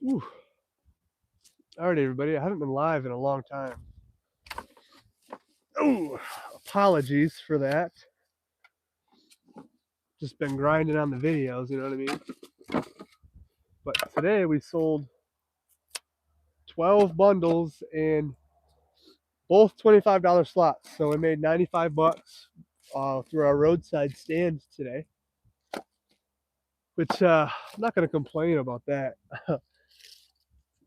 Ooh. All right, everybody. I haven't been live in a long time. Oh, apologies for that. Just been grinding on the videos, you know what I mean? But today we sold 12 bundles and both $25 slots. So we made 95 bucks through our roadside stand today, which I'm not going to complain about that.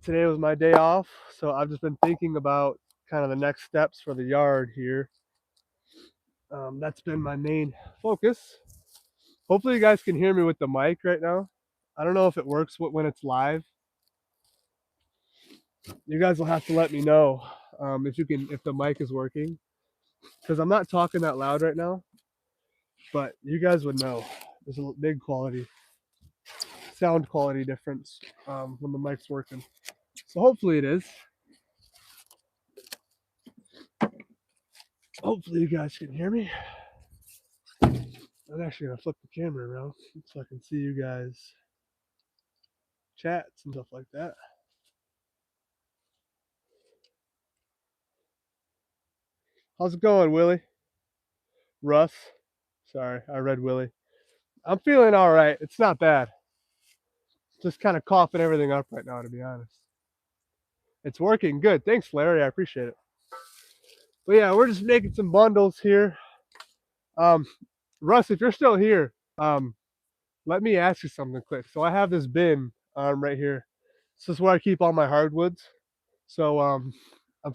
Today was my day off, so I've just been thinking about kind of the next steps for the yard here. That's been my main focus. Hopefully you guys can hear me with the mic right now. I don't know if it works when it's live. You guys will have to let me know if the mic is working, because I'm not talking that loud right now, but you guys would know. There's a big sound quality difference when the mic's working. So hopefully it is. Hopefully you guys can hear me. I'm actually going to flip the camera around so I can see you guys chats and stuff like that. How's it going, Willie? Russ? Sorry, I read Willie. I'm feeling all right. It's not bad. Just kind of coughing everything up right now, to be honest. It's working good. Thanks, Larry. I appreciate it. But yeah, we're just making some bundles here. Russ, if you're still here, let me ask you something quick. So I have this bin right here. This is where I keep all my hardwoods. So I'm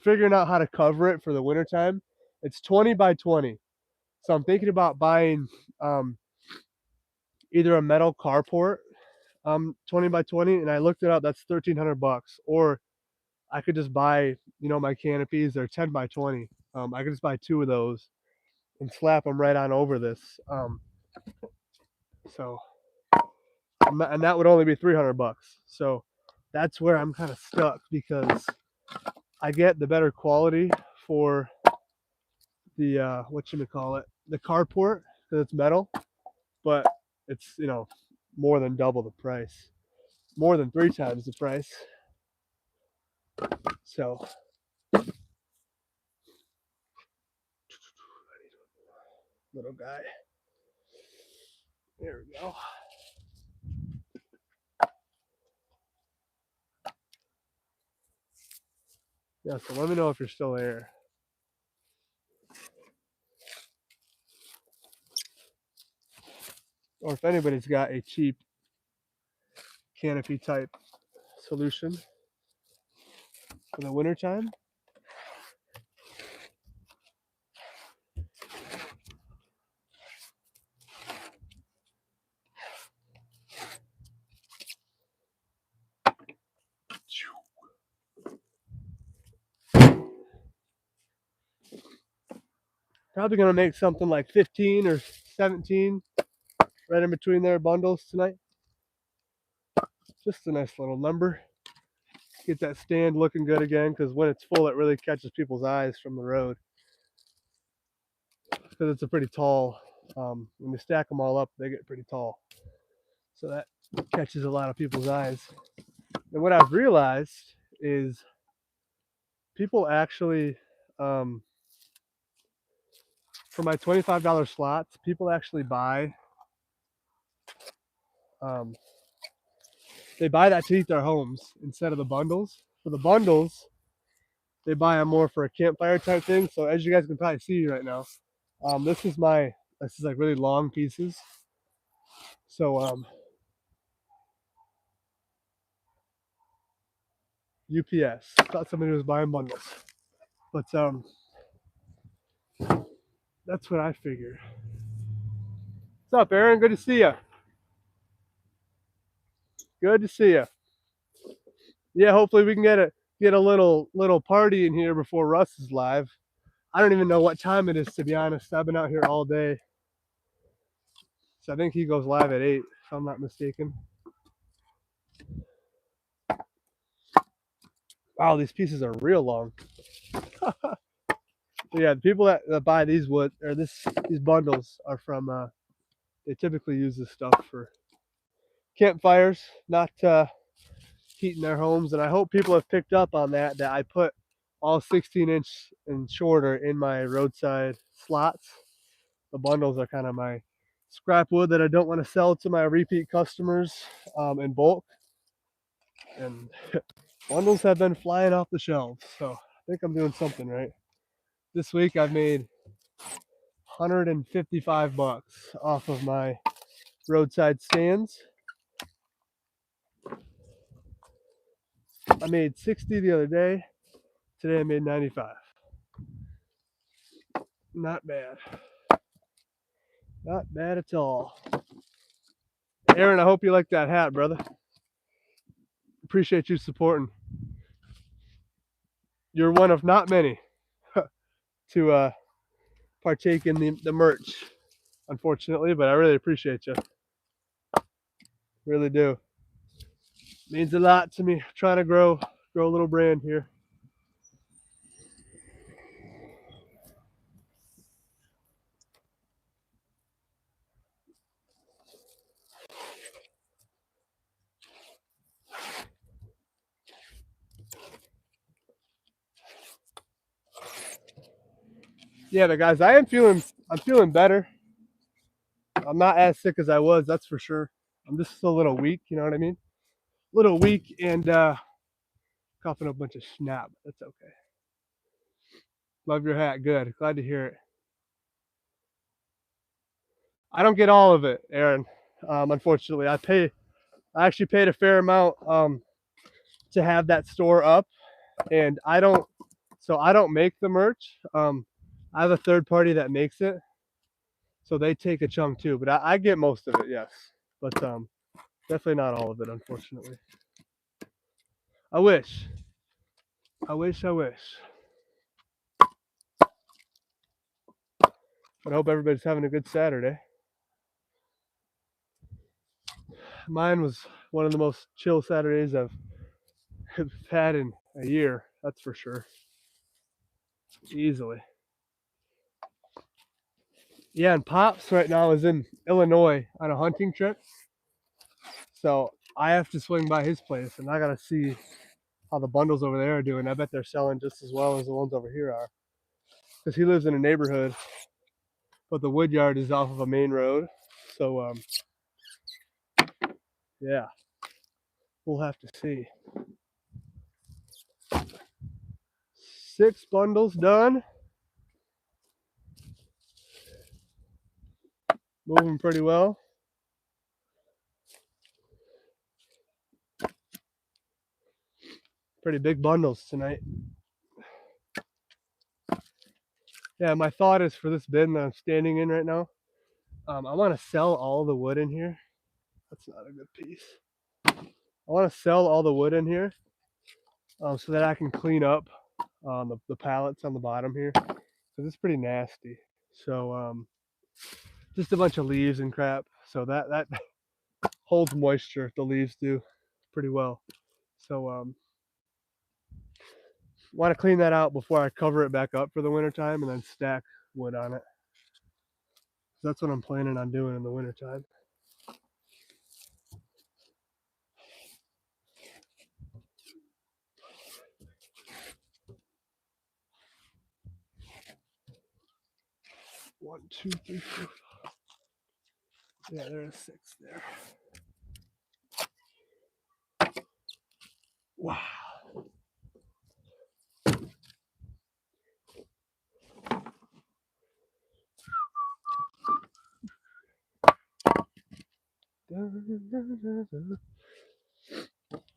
figuring out how to cover it for the wintertime. It's 20 by 20. So I'm thinking about buying either a metal carport, 20 by 20, and I looked it up. That's 1,300 bucks. Or I could just buy, my canopies. They're 10 by 20. I could just buy 2 of those and slap them right on over this. And that would only be 300 bucks. So that's where I'm kind of stuck, because I get the better quality for the the carport, because it's metal, but it's more than double the price, more than 3 times the price. So little guy, there we go. Yeah, so let me know if you're still there. Or if anybody's got a cheap canopy type solution for the wintertime. Probably going to make something like 15 or 17 right in between their bundles tonight. Just a nice little number. Get that stand looking good again, because when it's full, it really catches people's eyes from the road. Because it's a pretty tall, when you stack them all up, they get pretty tall. So that catches a lot of people's eyes. And what I've realized is people actually, for my $25 slots, people actually buy, they buy that to heat their homes instead of the bundles. For the bundles, they buy them more for a campfire type thing. So as you guys can probably see right now, this is like really long pieces. So UPS, thought somebody was buying bundles, but that's what I figured. What's up, Aaron? Good to see you. Good to see you. Yeah, hopefully we can get a little party in here before Russ is live. I don't even know what time it is, to be honest. I've been out here all day. So I think he goes live at 8, if I'm not mistaken. Wow, these pieces are real long. Yeah, the people that buy these these bundles are from, they typically use this stuff for campfires, not heating their homes. And I hope people have picked up on that I put all 16-inch and shorter in my roadside slots. The bundles are kind of my scrap wood that I don't want to sell to my repeat customers in bulk. And bundles have been flying off the shelves, so I think I'm doing something right. This week I've made $155 off of my roadside stands. I made 60 the other day. Today I made 95. Not bad. Not bad at all. Aaron, I hope you like that hat, brother. Appreciate you supporting. You're one of not many to partake in the merch, unfortunately, but I really appreciate you. Really do. Means a lot to me. Trying to grow a little brand here. Yeah, but guys, I'm feeling better. I'm not as sick as I was, that's for sure. I'm just a little weak, you know what I mean? A little weak and coughing up a bunch of snot. That's okay. Love your hat. Good. Glad to hear it. I don't get all of it, Aaron. Unfortunately, I actually paid a fair amount to have that store up, and I don't make the merch. I have a third party that makes it, so they take a chunk too. But I get most of it, yes. But definitely not all of it, unfortunately. I wish. I wish. I hope everybody's having a good Saturday. Mine was one of the most chill Saturdays I've had in a year, that's for sure. Easily. Yeah, and Pops right now is in Illinois on a hunting trip. So I have to swing by his place, and I got to see how the bundles over there are doing. I bet they're selling just as well as the ones over here are. Because he lives in a neighborhood, but the wood yard is off of a main road. So, yeah, we'll have to see. 6 bundles done. Moving pretty well. Pretty big bundles tonight. Yeah, my thought is for this bin that I'm standing in right now, I want to sell all the wood in here. That's not a good piece. I want to sell all the wood in here so that I can clean up the pallets on the bottom here, because it's pretty nasty. So just a bunch of leaves and crap. So that holds moisture. The leaves do pretty well. So want to clean that out before I cover it back up for the wintertime and then stack wood on it. So that's what I'm planning on doing in the wintertime. One, two, three, four. Yeah, there's 6 there. Wow.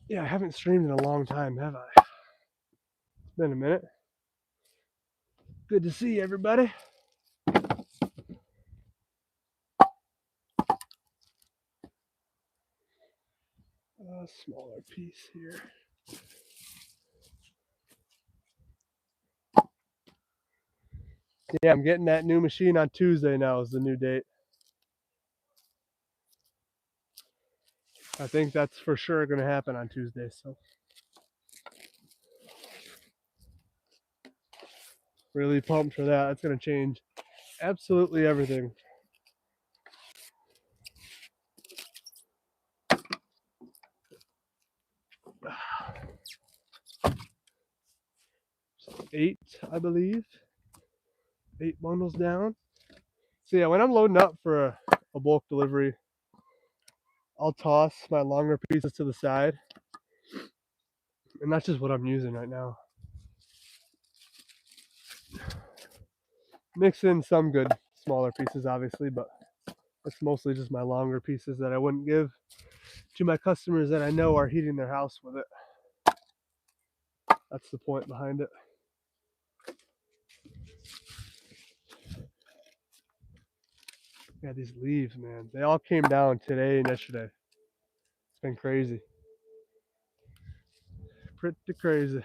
Yeah, I haven't streamed in a long time, have I? It's been a minute. Good to see everybody. A smaller piece here. Yeah, I'm getting that new machine on Tuesday now is the new date. I think that's for sure going to happen on Tuesday. So really pumped for that. That's going to change absolutely everything. 8, I believe. 8 bundles down. So yeah, when I'm loading up for a bulk delivery, I'll toss my longer pieces to the side. And that's just what I'm using right now. Mix in some good smaller pieces, obviously, but it's mostly just my longer pieces that I wouldn't give to my customers that I know are heating their house with it. That's the point behind it. Yeah, these leaves, man. They all came down today and yesterday. It's been crazy. Pretty crazy.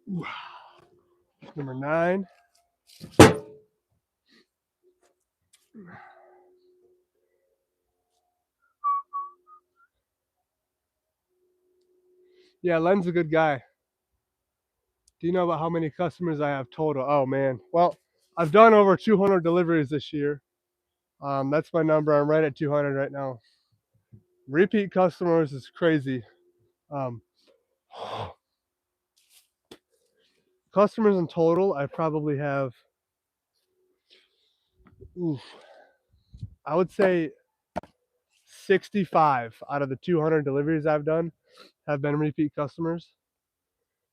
Ooh. Number 9. Yeah, Len's a good guy. Do you know about how many customers I have total? Oh man. Well, I've done over 200 deliveries this year. That's my number. I'm right at 200 right now. Repeat customers is crazy. Um, customers in total, I probably have, oof, I would say 65 out of the 200 deliveries I've done have been repeat customers.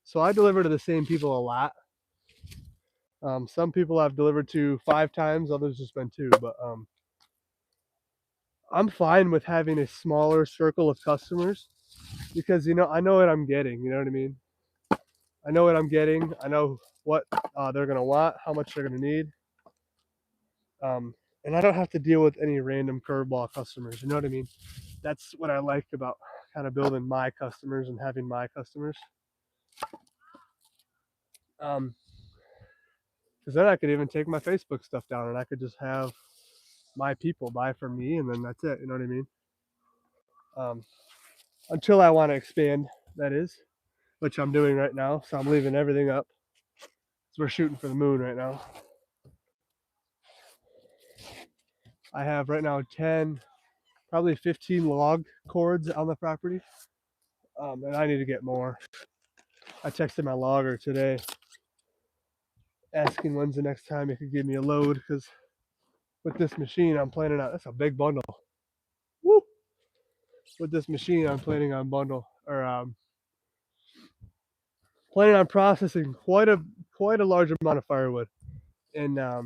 So I deliver to the same people a lot. Some people I've delivered to 5 times, others just been 2. But I'm fine with having a smaller circle of customers because I know what I'm getting. You know what I mean? I know what I'm getting. I know what they're gonna want, how much they're gonna need, and I don't have to deal with any random curveball customers. You know what I mean? That's what I like about kind of building my customers and having my customers. Because then I could even take my Facebook stuff down and I could just have my people buy from me, and then that's it. You know what I mean? Until I want to expand, that is, which I'm doing right now. So I'm leaving everything up. So we're shooting for the moon right now. I have right now 10, probably 15 log cords on the property, and I need to get more. I texted my logger today asking when's the next time he could give me a load, because with this machine I'm planning on, that's a big bundle. Woo! With this machine I'm planning on planning on processing quite a large amount of firewood in a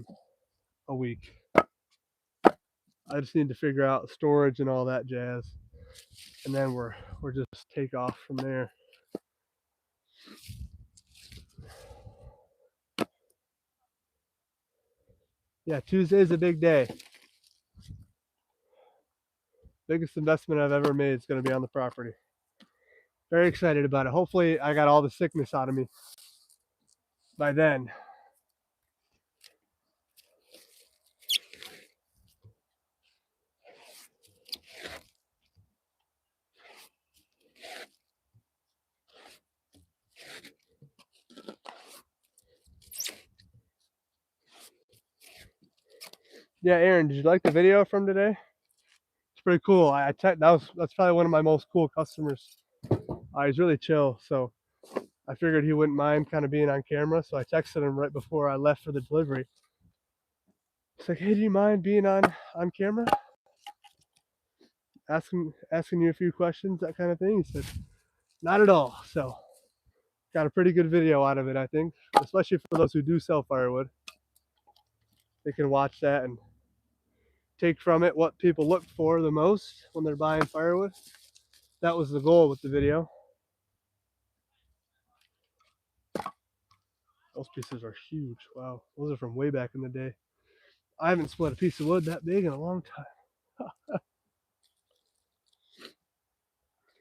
week. I just need to figure out storage and all that jazz, and then we're just take off from there. Yeah, Tuesday is a big day. Biggest investment I've ever made is going to be on the property. Very excited about it. Hopefully I got all the sickness out of me by then. Yeah, Aaron, did you like the video from today? It's pretty cool. That's probably one of my most cool customers. He's really chill, so I figured he wouldn't mind kind of being on camera. So I texted him right before I left for the delivery. It's like, hey, do you mind being on camera? Asking you a few questions, that kind of thing. He said, not at all. So got a pretty good video out of it, I think, especially for those who do sell firewood. They can watch that and take from it what people look for the most when they're buying firewood. That was the goal with the video. Those pieces are huge. Wow, those are from way back in the day. I haven't split a piece of wood that big in a long time.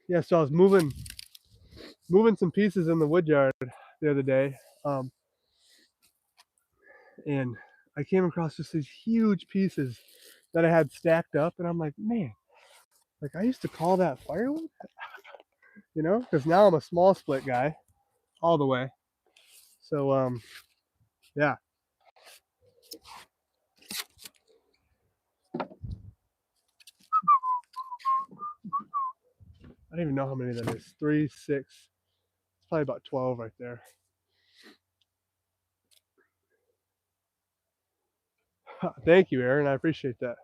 Yeah, so I was moving some pieces in the wood yard the other day, and I came across just these huge pieces that I had stacked up, and I'm like, man, Like, I used to call that firewood, you know, because now I'm a small split guy all the way. So, yeah. I don't even know how many that is. 3, 6. It's probably about 12 right there. Thank you, Aaron. I appreciate that.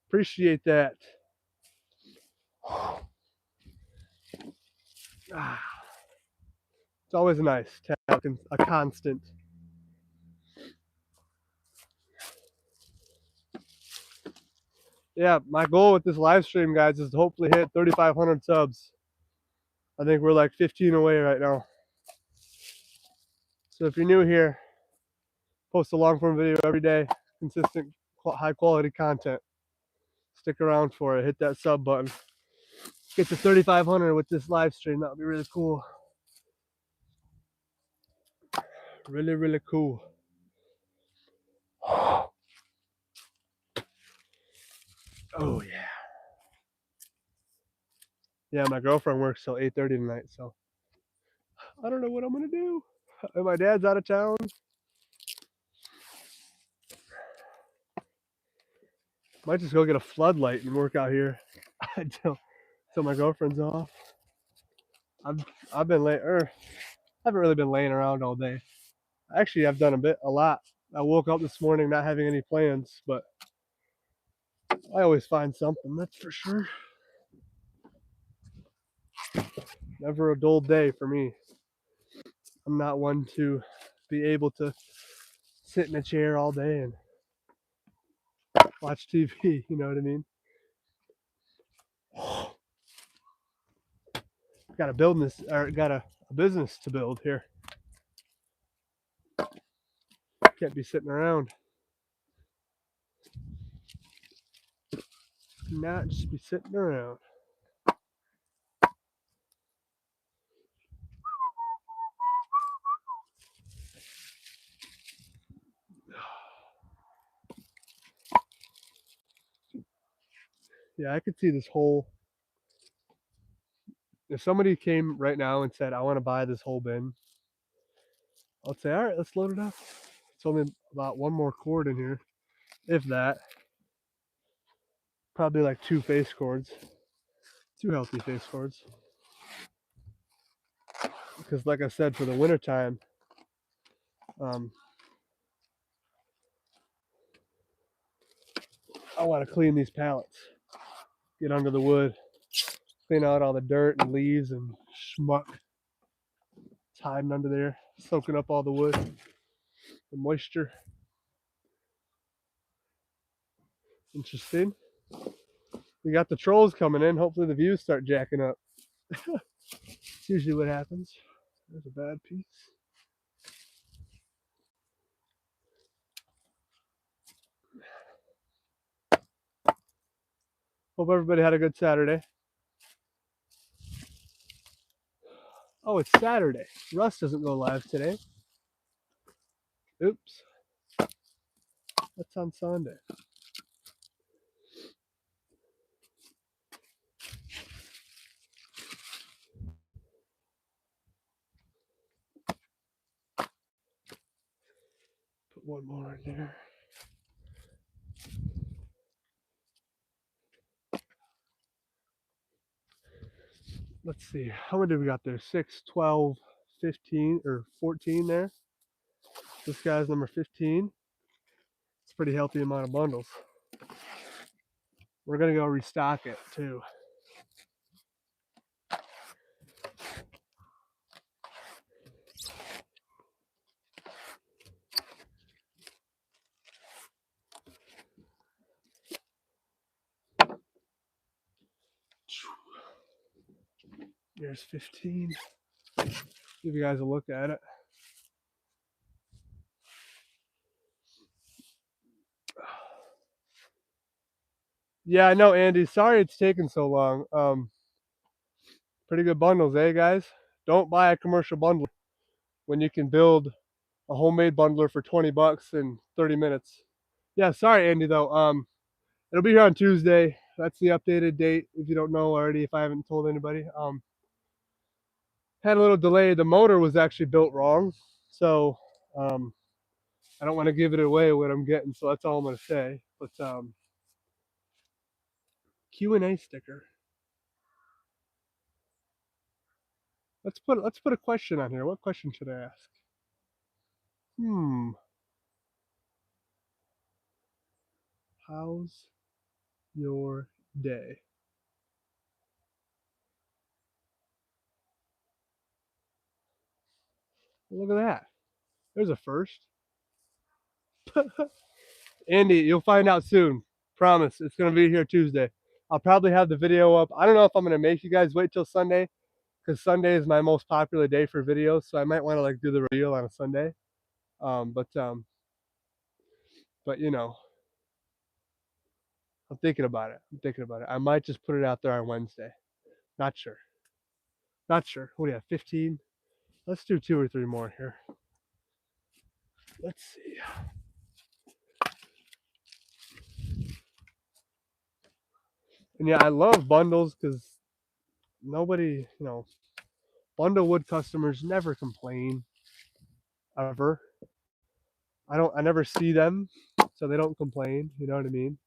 Appreciate that. It's always nice to have a constant. Yeah, my goal with this live stream, guys, is to hopefully hit 3,500 subs. I think we're like 15 away right now. So if you're new here, post a long form video every day, consistent, high quality content. Stick around for it. Hit that sub button. Get to 3,500 with this live stream. That would be really cool. Really, really cool. Oh yeah. Yeah, my girlfriend works till 8:30 tonight, so I don't know what I'm gonna do. And my dad's out of town. Might just go get a floodlight and work out here until my girlfriend's off. I've been haven't really been laying around all day. Actually, I've done a lot. I woke up this morning not having any plans, but I always find something, that's for sure. Never a dull day for me. I'm not one to be able to sit in a chair all day and watch TV, you know what I mean? Got a business to build here. Can't be sitting around. Not just be sitting around. Yeah, I could see this whole. If somebody came right now and said, I want to buy this whole bin, I'd say, all right, let's load it up. It's only about one more cord in here, if that. Probably like 2 face cords, 2 healthy face cords. Because like I said, for the winter time, I want to clean these pallets, get under the wood, clean out all the dirt and leaves and schmuck. It's hiding under there, soaking up all the wood, the moisture. Interesting. We got the trolls coming in. Hopefully the views start jacking up. It's usually what happens. There's a bad piece. Hope everybody had a good Saturday. Oh, it's Saturday. Russ doesn't go live today. Oops. That's on Sunday. Put one more in there. Let's see. How many do we got there? 6, 12, 15, or 14 there. This guy's number 15. It's a pretty healthy amount of bundles. We're going to go restock it too. There's 15. Give you guys a look at it. Yeah, I know, Andy. Sorry it's taking so long. Pretty good bundles, eh, guys? Don't buy a commercial bundler when you can build a homemade bundler for 20 bucks in 30 minutes. Yeah, sorry, Andy, though. It'll be here on Tuesday. That's the updated date. If you don't know already, if I haven't told anybody, had a little delay. The motor was actually built wrong, so I don't want to give it away what I'm getting. So that's all I'm gonna say. But Q&A sticker. Let's put a question on here. What question should I ask? How's your day? Look at that. There's a first. Andy, you'll find out soon. Promise. It's going to be here Tuesday. I'll probably have the video up. I don't know if I'm going to make you guys wait till Sunday, because Sunday is my most popular day for videos. So I might want to like do the reel on a Sunday. But you know, I'm thinking about it. I might just put it out there on Wednesday. Not sure. Not sure. What do you have? 15? Let's do 2 or 3 more here. Let's see. And yeah, I love bundles because nobody, bundle wood customers never complain ever. I never see them, so they don't complain. You know what I mean?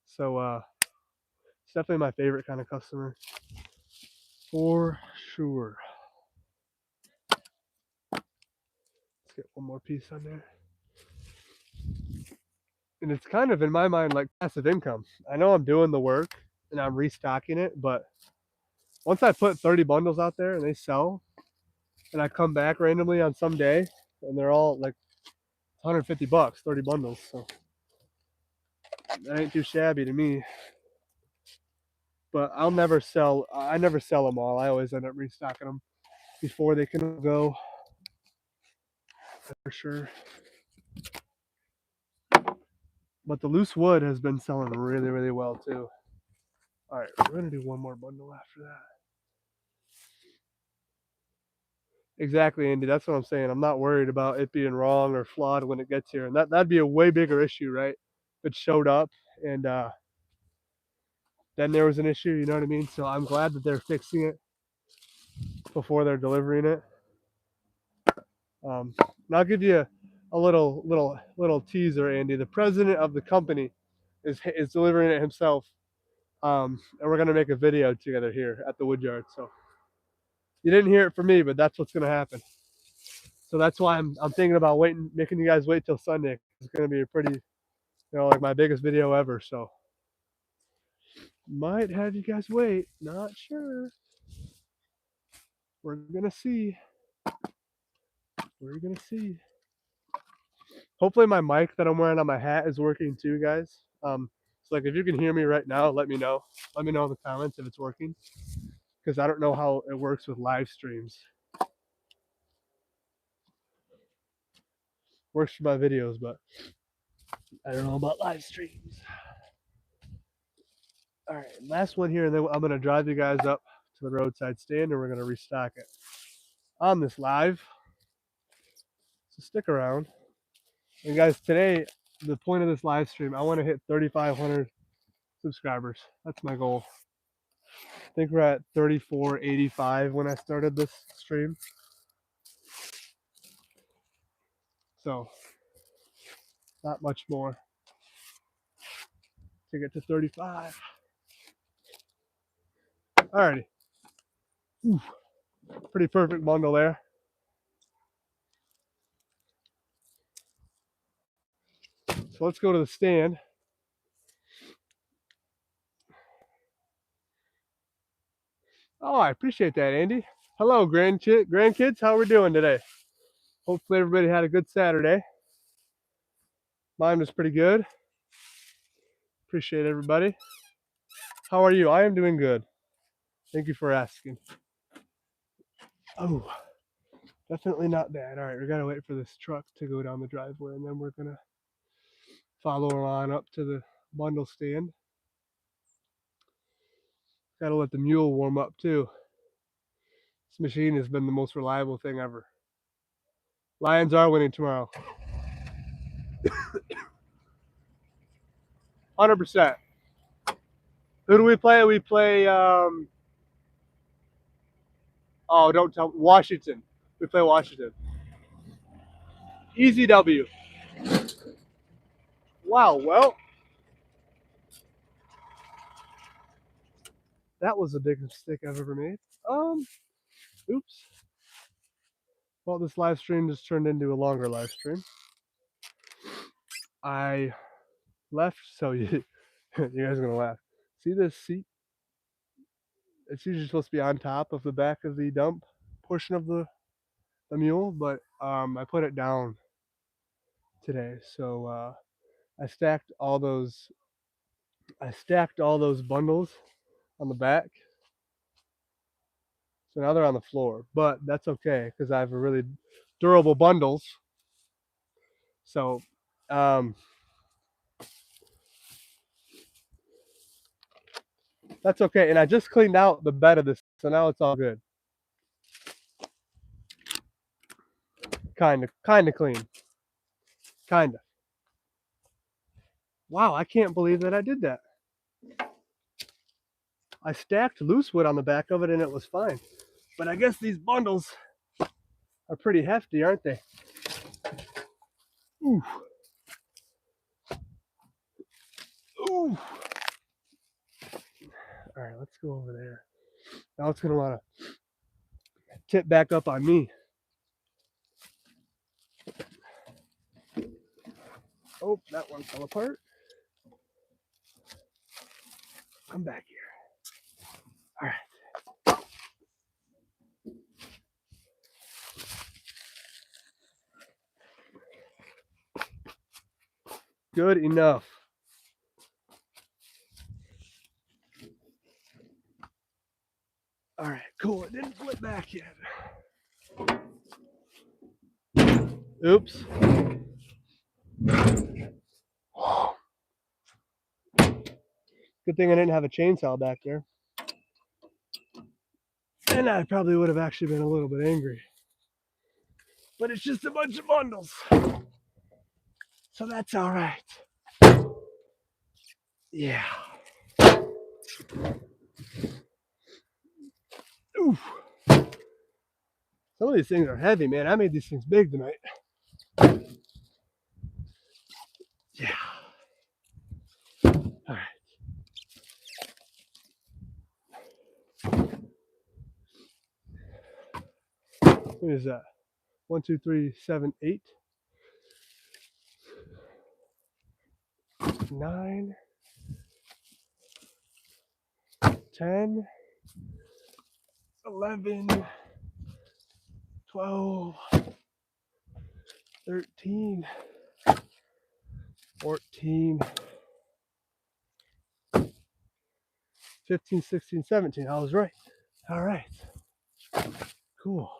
So it's definitely my favorite kind of customer for sure. Let's get one more piece on there. And it's kind of in my mind like passive income. I know I'm doing the work and I'm restocking it, but once I put 30 bundles out there and they sell, and I come back randomly on some day and they're all like $150, 30 bundles. So that ain't too shabby to me. But I never sell them all. I always end up restocking them before they can go. For sure. But the loose wood has been selling really, really well too. All right, we're gonna do one more bundle after that. Exactly, Andy. That's what I'm saying. I'm not worried about it being wrong or flawed when it gets here, and that'd be a way bigger issue, right? If it showed up and then there was an issue. You know what I mean? So I'm glad that they're fixing it before they're delivering it. And I'll give you a little teaser, Andy. The president of the company is delivering it himself, and we're gonna make a video together here at the woodyard. So you didn't hear it from me, but that's what's gonna happen. So that's why I'm thinking about making you guys wait till Sunday. It's gonna be a pretty, like my biggest video ever. So might have you guys wait. Not sure. We're gonna see. We're gonna see. Hopefully my mic that I'm wearing on my hat is working too, guys. So like if you can hear me right now, let me know. Let me know in the comments if it's working, because I don't know how it works with live streams. Works for my videos, but I don't know about live streams. All right, last one here, and then I'm gonna drive you guys up to the roadside stand, and we're gonna restock it on this live. So stick around. And guys, today the point of this live stream, I want to hit 3,500 subscribers. That's my goal. I think we're at 3,485 when I started this stream. So not much more to get to 35. Alrighty. Ooh, pretty perfect bundle there. So let's go to the stand. Oh, I appreciate that, Andy. Hello, grandkids. How are we doing today? Hopefully everybody had a good Saturday. Mine was pretty good. Appreciate everybody. How are you? I am doing good. Thank you for asking. Oh, definitely not bad. All right, we gotta wait for this truck to go down the driveway, and then we're gonna follow on up to the bundle stand. Gotta let the mule warm up too. This machine has been the most reliable thing ever. Lions are winning tomorrow. 100%. Who do we play? We play, oh, don't tell, Washington. We play Washington. Easy W. Wow, well, that was the biggest mistake I've ever made. Oops. Well, this live stream just turned into a longer live stream. I left, so you guys are gonna laugh. See this seat? It's usually supposed to be on top of the back of the dump portion of the mule, but I put it down today. So I stacked all those bundles on the back. So now they're on the floor, but that's okay because I have a really durable bundles. So that's okay. And I just cleaned out the bed of this, so now it's all good. Kind of clean. Kind of. Wow, I can't believe that I did that. I stacked loose wood on the back of it and it was fine. But I guess these bundles are pretty hefty, aren't they? Ooh. Ooh. All right, let's go over there. Now it's going to want to tip back up on me. Oh, that one fell apart. Come back here. All right. Good enough. All right, cool. It didn't flip back yet. Oops. Good thing I didn't have a chainsaw back there. And I probably would have actually been a little bit angry. But it's just a bunch of bundles. So that's all right. Yeah. Oof. Some of these things are heavy, man. I made these things big tonight. Yeah. All right. What is that? 1, 2, 3, 7, 8, 9, 10, 11, 12, 13, 14, 15, 16, 17. I was right. All right. Cool.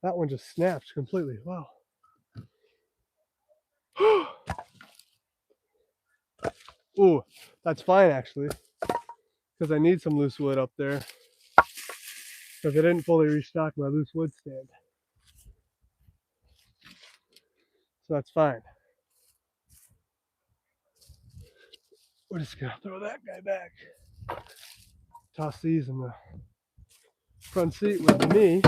That one just snapped completely. Wow. Ooh, that's fine actually, because I need some loose wood up there because I didn't fully restock my loose wood stand. So that's fine. We're just gonna throw that guy back. Toss these in the front seat with me.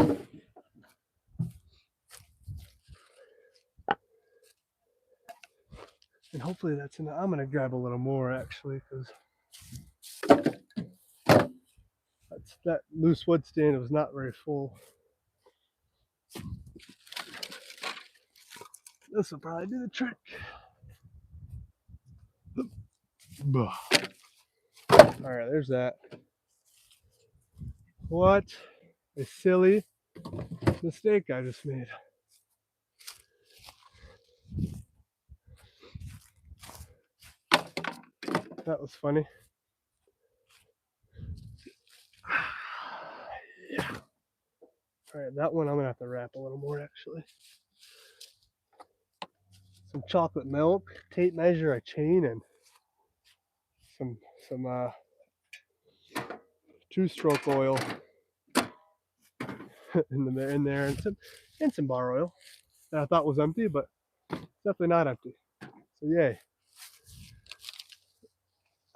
And hopefully that's enough. I'm gonna grab a little more actually, because that loose wood stand was not very full. This will probably do the trick. Alright, there's that. What a silly mistake I just made. That was funny. Yeah. Alright, that one I'm gonna have to wrap a little more actually. Some chocolate milk, tape measure, a chain, and some 2-stroke oil in there, and some bar oil that I thought was empty, but it's definitely not empty. So yay.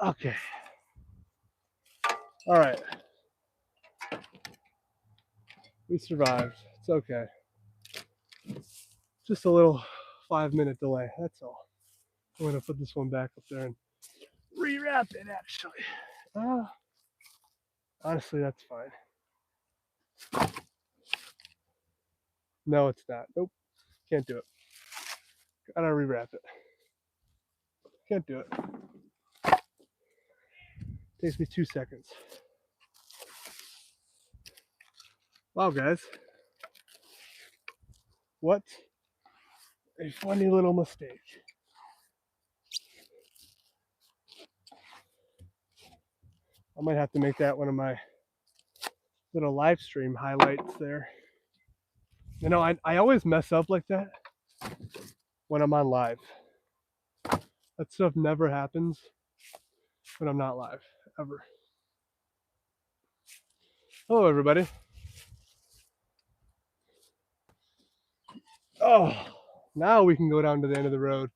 Okay. All right. We survived. It's okay. Just a little 5-minute delay. That's all. I'm going to put this one back up there and rewrap it, actually. Honestly, that's fine. No, it's not. Nope. Can't do it. Gotta rewrap it. Can't do it. Takes me 2 seconds. Wow, guys. What a funny little mistake. I might have to make that one of my little live stream highlights there. You know, I always mess up like that when I'm on live. That stuff never happens when I'm not live, ever. Hello, everybody. Oh, now we can go down to the end of the road.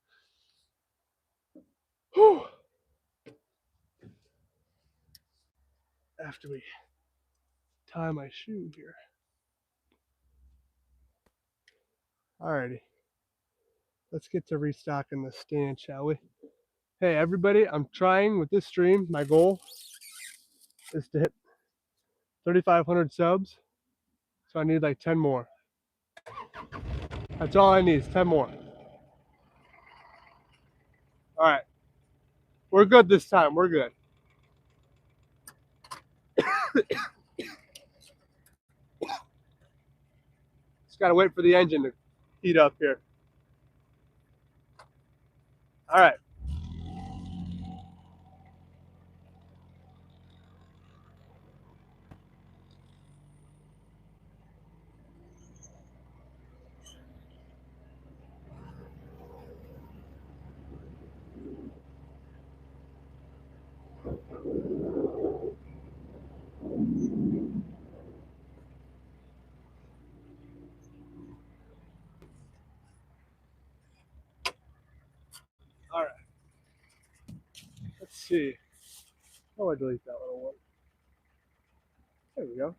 Whew. After we tie my shoe here. Alrighty. Let's get to restocking the stand, shall we? Hey, everybody, I'm trying with this stream. My goal is to hit 3,500 subs. So I need like 10 more. That's all I need is 10 more. All right. We're good this time. We're good. Just got to wait for the engine to heat up here. All right. All right. Let's see. How do I delete that little one? There we go.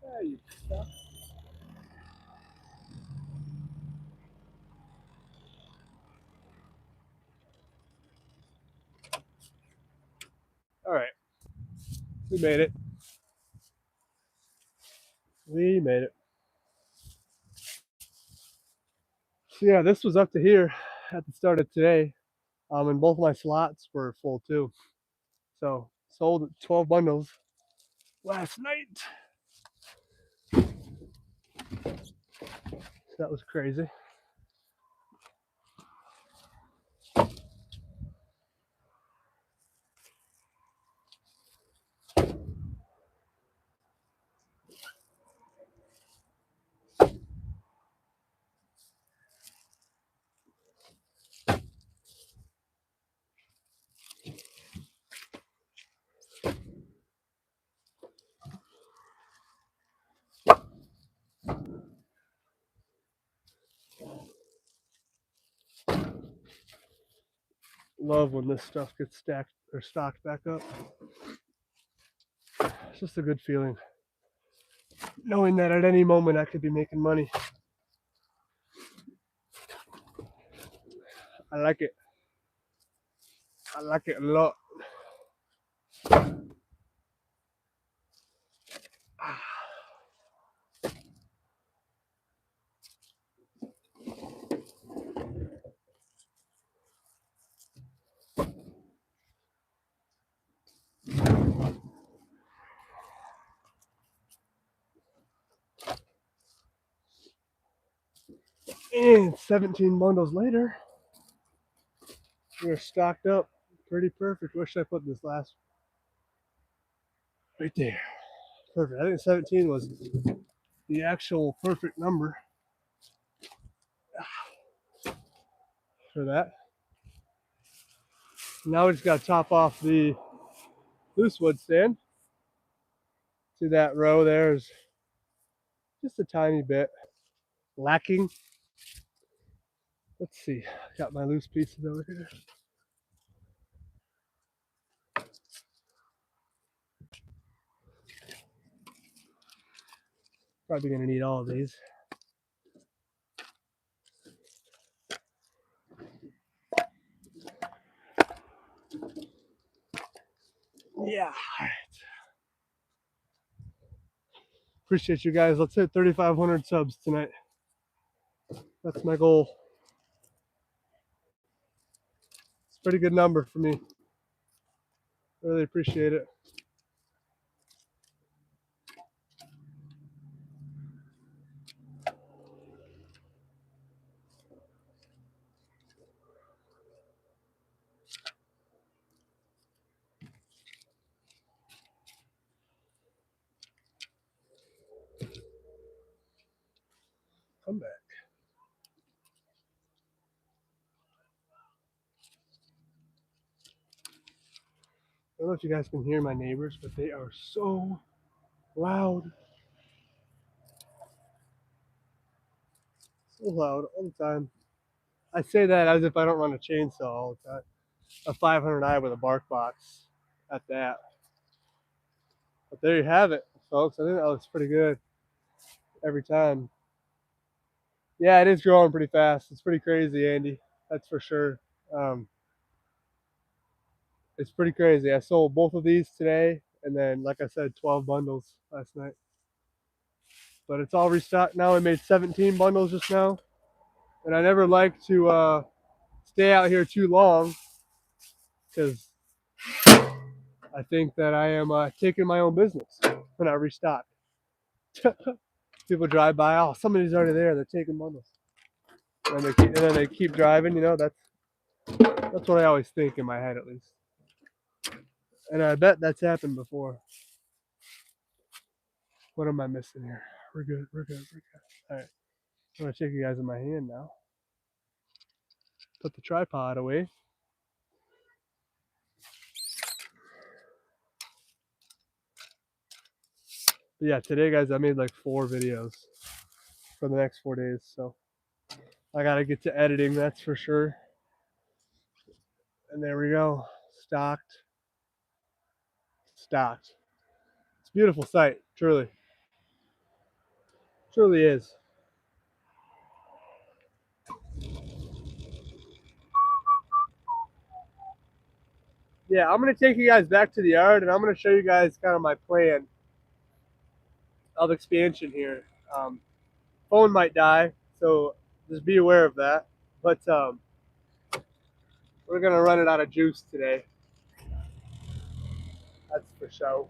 There you go. All right. We made it. We made it. So yeah, this was up to here at the start of today. And both my slots were full too. So sold 12 bundles last night. So that was crazy. Love when this stuff gets stacked or stocked back up. It's just a good feeling knowing that at any moment I could be making money. I like it. I like it a lot. And 17 bundles later, we're stocked up. Pretty perfect. Where should I put this last? Right there. Perfect. I think 17 was the actual perfect number. for that. Now we just got to top off the loose wood stand. See that row there is just a tiny bit lacking. Let's see, got my loose pieces over here. Probably gonna need all of these. Yeah, all right. Appreciate you guys. Let's hit 3,500 subs tonight. That's my goal. It's a pretty good number for me. Really appreciate it. Come back. I don't know if you guys can hear my neighbors, but they are so loud. So loud all the time. I say that as if I don't run a chainsaw all the time. A 500i with a bark box at that. But there you have it, folks. I think that looks pretty good every time. Yeah, it is growing pretty fast. It's pretty crazy, Andy. That's for sure. Um, it's pretty crazy. I sold both of these today, and then, like I said, 12 bundles last night. But it's all restocked now. I made 17 bundles just now, and I never like to stay out here too long because I think that I am taking my own business when I restock. People drive by, oh, somebody's already there. They're taking bundles, and then they keep driving. You know, that's what I always think in my head, at least. And I bet that's happened before. What am I missing here? We're good. We're good. We're good. All right. I'm gonna take you guys in my hand now. Put the tripod away. But yeah, today, guys, I made like 4 videos for the next 4 days, so I gotta get to editing. That's for sure. And there we go. Stocked. Stocked. It's a beautiful sight, truly. Truly is. Yeah, I'm gonna take you guys back to the yard, and I'm gonna show you guys kind of my plan of expansion here. Phone might die, so just be aware of that. But we're gonna run it out of juice today. That's for sure.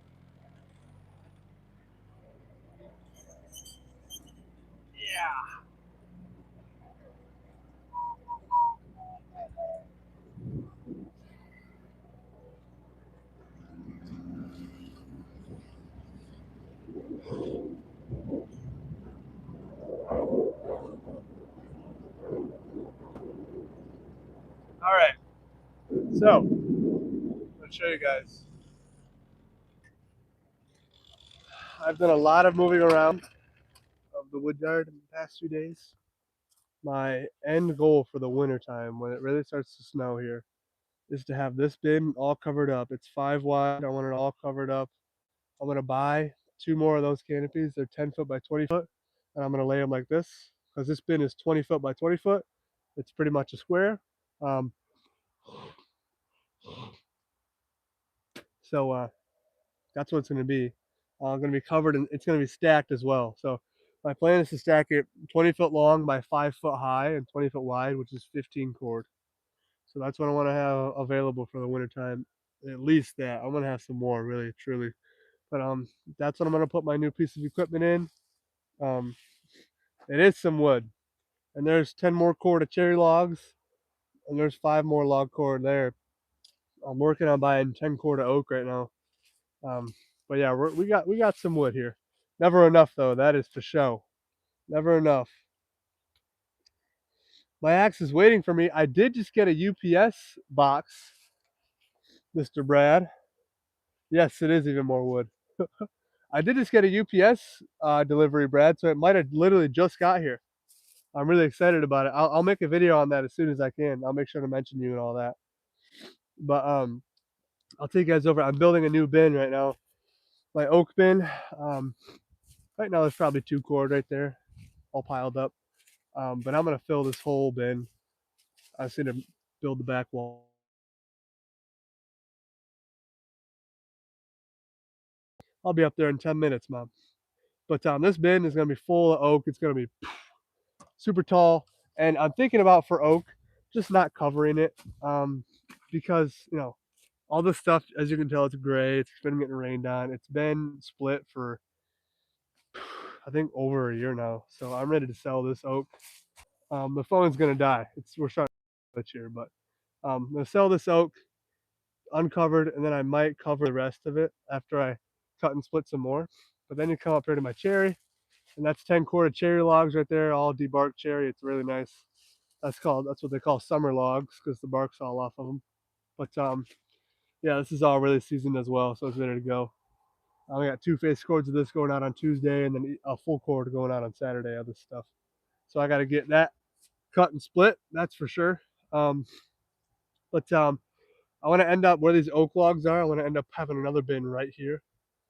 Yeah. All right. So let's show you guys. I've done a lot of moving around of the wood yard in the past few days. My end goal for the winter time, when it really starts to snow here, is to have this bin all covered up. It's 5 wide. I want it all covered up. I'm gonna buy 2 more of those canopies. They're 10 foot by 20 foot, and I'm gonna lay them like this because this bin is 20 foot by 20 foot. It's pretty much a square. Um, so that's what it's gonna be. Gonna be covered and it's gonna be stacked as well. So my plan is to stack it 20 foot long by 5 foot high and 20 foot wide, which is 15 cord. So that's what I want to have available for the wintertime. At least that. I'm gonna have some more, really, truly. But that's what I'm gonna put my new piece of equipment in. Um, it is some wood, and there's 10 more cord of cherry logs, and there's 5 more log cord there. I'm working on buying 10 cord of oak right now. Um, but yeah, we got some wood here. Never enough though. That is for show. Never enough. My axe is waiting for me. I did just get a UPS box, Mr. Brad. Yes, it is even more wood. I did just get a UPS delivery, Brad, so it might have literally just got here. I'm really excited about it. I'll make a video on that as soon as I can. I'll make sure to mention you and all that. But I'll take you guys over. I'm building a new bin right now. My oak bin. Right now there's probably 2 cord right there, all piled up. But I'm gonna fill this whole bin. I just need to build the back wall. I'll be up there in 10 minutes, Mom. But this bin is gonna be full of oak. It's gonna be super tall, and I'm thinking about for oak, just not covering it, because all this stuff, as you can tell, it's gray. It's been getting rained on. It's been split for I think over a year now. So I'm ready to sell this oak. The phone's gonna die. We're starting to glitch here, but I'm gonna sell this oak uncovered, and then I might cover the rest of it after I cut and split some more. But then you come up here to my cherry, and that's 10 quarter cherry logs right there, all debarked cherry. It's really nice. That's what they call summer logs because the bark's all off of them. But yeah, this is all really seasoned as well, so it's ready to go. I only got 2 face cords of this going out on Tuesday, and then a full cord going out on Saturday of this stuff. So I got to get that cut and split. That's for sure. But I want to end up where these oak logs are. I want to end up having another bin right here,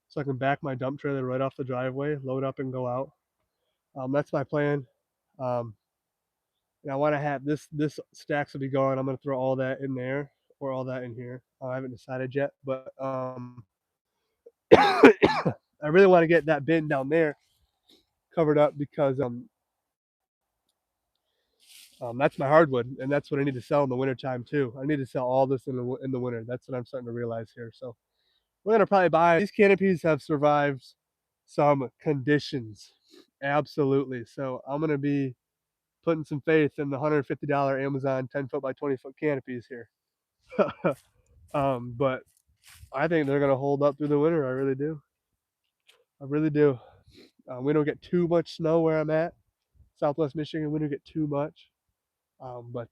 so I can back my dump trailer right off the driveway, load up, and go out. That's my plan. Um, and I want to have this stacks will be gone. I'm going to throw all that in there or all that in here. I haven't decided yet, but I really want to get that bin down there covered up because that's my hardwood, and that's what I need to sell in the wintertime too. I need to sell all this in the winter. That's what I'm starting to realize here. So we're gonna probably buy these canopies. Have survived some conditions, absolutely. So I'm gonna be putting some faith in the $150 Amazon 10-foot by 20-foot canopies here. But I think they're gonna hold up through the winter. I really do. I really do. We don't get too much snow where I'm at, Southwest Michigan. We don't get too much, but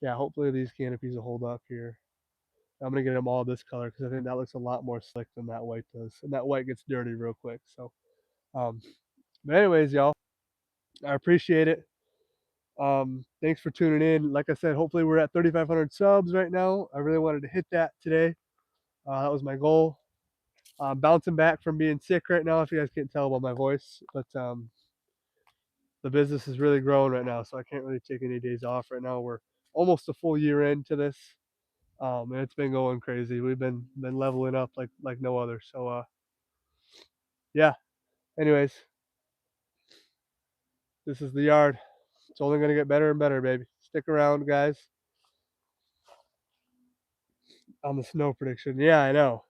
yeah, hopefully these canopies will hold up here. I'm gonna get them all this color because I think that looks a lot more slick than that white does, and that white gets dirty real quick. So, um, but anyways, y'all, I appreciate it. Thanks for tuning in. Like I said, hopefully we're at 3,500 subs right now. I really wanted to hit that today. That was my goal. Bouncing back from being sick right now, if you guys can't tell by my voice, but the business is really growing right now, so I can't really take any days off right now. We're almost a full year into this. And it's been going crazy. We've been leveling up like no other. So yeah. Anyways, this is the yard. It's only gonna get better and better, baby. Stick around, guys. On the snow prediction. Yeah, I know.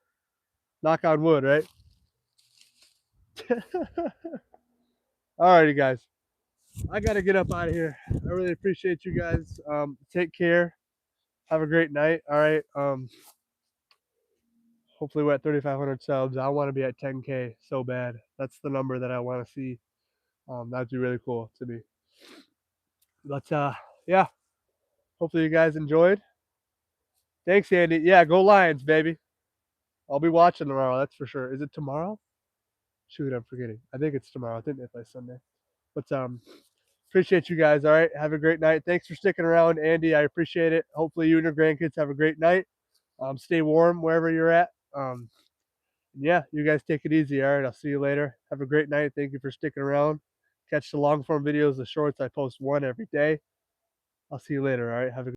Knock on wood, right? Alrighty, guys. I gotta get up out of here. I really appreciate you guys. Take care. Have a great night. All right. Hopefully we're at 3,500 subs. I want to be at 10K so bad. That's the number that I want to see. That'd be really cool to me. But yeah. Hopefully you guys enjoyed. Thanks, Andy. Yeah, go Lions, baby. I'll be watching tomorrow. That's for sure. Is it tomorrow? Shoot, I'm forgetting. I think it's tomorrow. I think they play Sunday. But appreciate you guys. All right. Have a great night. Thanks for sticking around, Andy. I appreciate it. Hopefully you and your grandkids have a great night. Stay warm wherever you're at. Yeah, you guys take it easy. All right. I'll see you later. Have a great night. Thank you for sticking around. Catch the long form videos, the shorts. I post one every day. I'll see you later. All right. Have a